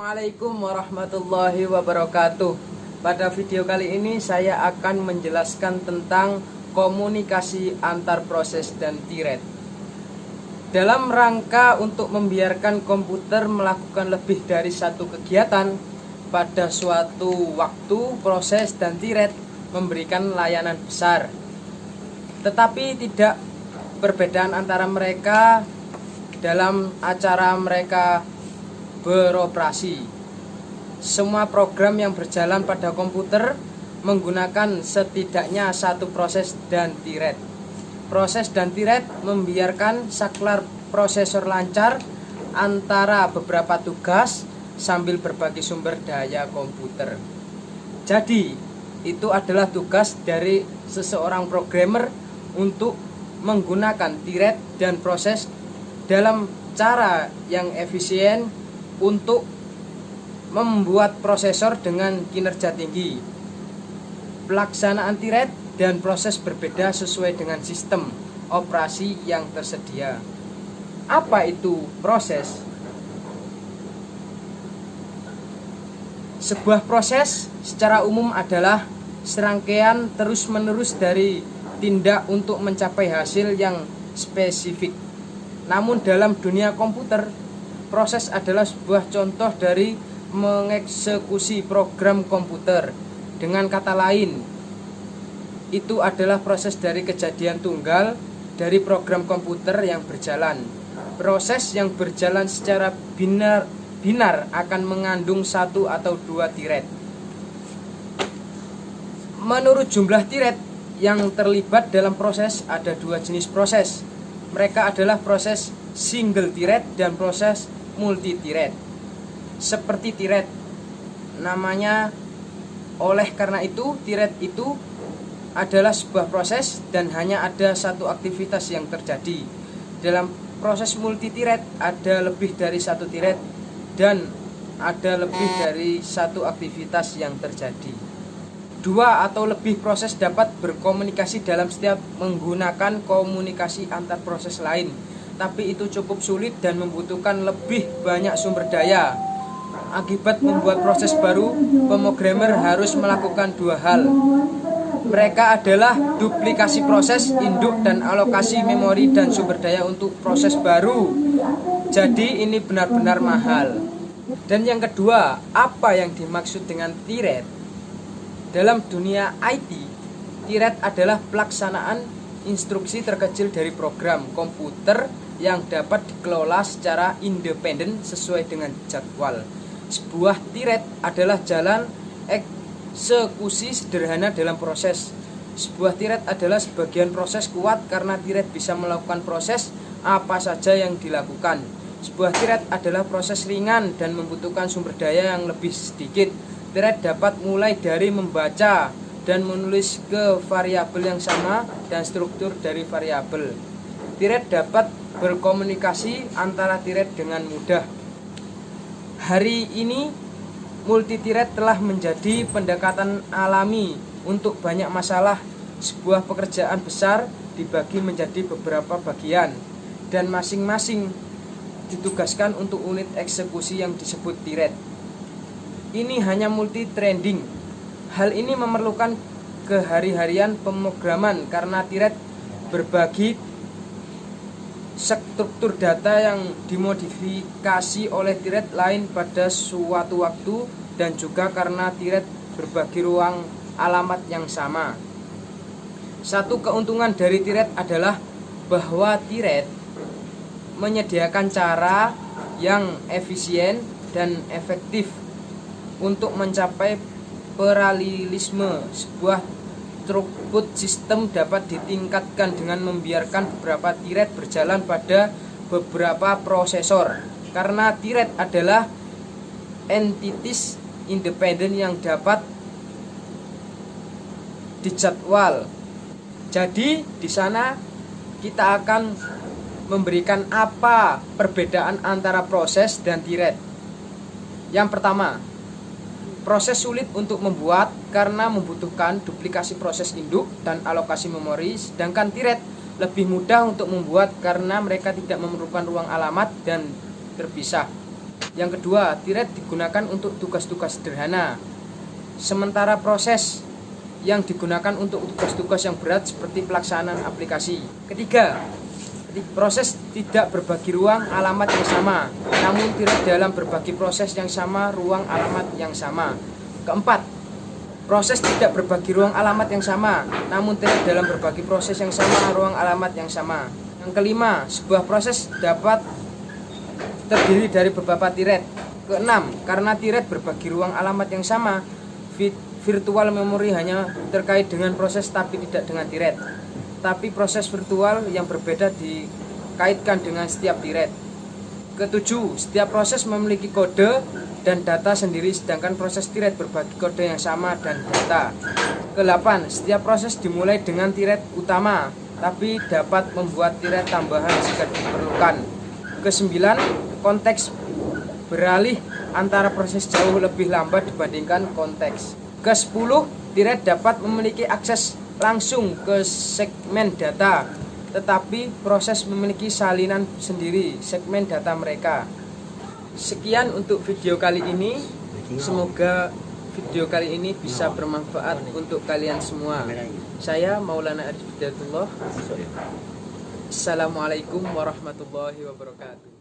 Assalamualaikum warahmatullahi wabarakatuh. Pada video kali ini saya akan menjelaskan tentang komunikasi antar proses dan thread. Dalam rangka untuk membiarkan komputer melakukan lebih dari satu kegiatan pada suatu waktu, proses dan thread memberikan layanan besar. Tetapi tidak perbedaan antara mereka dalam acara mereka beroperasi. Semua program yang berjalan pada komputer menggunakan setidaknya satu proses dan thread. Proses dan thread membiarkan saklar prosesor lancar antara beberapa tugas sambil berbagi sumber daya komputer. Jadi, itu adalah tugas dari seseorang programmer untuk menggunakan thread dan proses dalam cara yang efisien untuk membuat prosesor dengan kinerja tinggi. Pelaksanaan thread dan proses berbeda sesuai dengan sistem operasi yang tersedia. Apa itu proses? Sebuah proses secara umum adalah serangkaian terus-menerus dari tindak untuk mencapai hasil yang spesifik. Namun dalam dunia komputer, proses adalah sebuah contoh dari mengeksekusi program komputer. Dengan kata lain, itu adalah proses dari kejadian tunggal dari program komputer yang berjalan. Proses yang berjalan secara binar akan mengandung satu atau dua thread. Menurut jumlah thread yang terlibat dalam proses, ada dua jenis proses. Mereka adalah proses single thread dan proses multi thread. Seperti thread namanya, oleh karena itu thread itu adalah sebuah proses dan hanya ada satu aktivitas yang terjadi. Dalam proses multi thread ada lebih dari satu thread dan ada lebih dari satu aktivitas yang terjadi. Dua atau lebih proses dapat berkomunikasi dalam setiap menggunakan komunikasi antar proses lain, tapi itu cukup sulit dan membutuhkan lebih banyak sumber daya. Akibat membuat proses baru, pemrogramer harus melakukan dua hal. Mereka adalah duplikasi proses, induk dan alokasi memori dan sumber daya untuk proses baru. Jadi ini benar-benar mahal. Dan yang kedua, apa yang dimaksud dengan thread? Dalam dunia IT, thread adalah pelaksanaan instruksi terkecil dari program komputer yang dapat dikelola secara independen sesuai dengan jadwal. Sebuah thread adalah jalan eksekusi sederhana dalam proses. Sebuah thread adalah sebagian proses kuat karena thread bisa melakukan proses apa saja yang dilakukan. Sebuah thread adalah proses ringan dan membutuhkan sumber daya yang lebih sedikit. Thread dapat mulai dari membaca dan menulis ke variabel yang sama dan struktur dari variabel. Thread dapat berkomunikasi antara thread dengan mudah. Hari ini multi-thread telah menjadi pendekatan alami untuk banyak masalah. Sebuah pekerjaan besar dibagi menjadi beberapa bagian dan masing-masing ditugaskan untuk unit eksekusi yang disebut thread. Ini hanya multi-threading. Hal ini memerlukan kehari-harian pemrograman karena thread berbagi struktur data yang dimodifikasi oleh thread lain pada suatu waktu dan juga karena thread berbagi ruang alamat yang sama. Satu keuntungan dari thread adalah bahwa thread menyediakan cara yang efisien dan efektif untuk mencapai paralelisme. Sebuah throughput sistem dapat ditingkatkan dengan membiarkan beberapa thread berjalan pada beberapa prosesor. Karena thread adalah entities independen yang dapat dijadwal. Jadi di sana kita akan memberikan apa perbedaan antara proses dan thread. Yang pertama, proses sulit untuk membuat karena membutuhkan duplikasi proses induk dan alokasi memori, sedangkan thread lebih mudah untuk membuat karena mereka tidak memerlukan ruang alamat dan terpisah. Yang kedua, Tiret digunakan untuk tugas-tugas sederhana, sementara proses yang digunakan untuk tugas-tugas yang berat seperti pelaksanaan aplikasi. Ketiga, proses tidak berbagi ruang alamat yang sama, namun Tiret dalam berbagi proses yang sama, ruang alamat yang sama. Keempat, proses tidak berbagi ruang alamat yang sama, namun Tiret dalam berbagi proses yang sama, ruang alamat yang sama. Yang kelima, sebuah proses dapat terdiri dari beberapa Tiret. Keenam, karena Tiret berbagi ruang alamat yang sama, virtual memory hanya terkait dengan proses tapi tidak dengan Tiret. Tapi proses virtual yang berbeda dikaitkan dengan setiap Tiret. Ketujuh, setiap proses memiliki kode dan data sendiri, sedangkan proses Tiret berbagi kode yang sama dan data. Kedelapan, setiap proses dimulai dengan Tiret utama, tapi dapat membuat Tiret tambahan jika diperlukan. Kesembilan, konteks beralih antara proses jauh lebih lambat dibandingkan konteks. Kesepuluh, Tiret dapat memiliki akses langsung ke segmen data, tetapi proses memiliki salinan sendiri segmen data mereka. Sekian untuk video kali ini. Semoga video kali ini bisa bermanfaat untuk kalian semua. Saya Maulana Arif Hidayatullah. Assalamualaikum warahmatullahi wabarakatuh.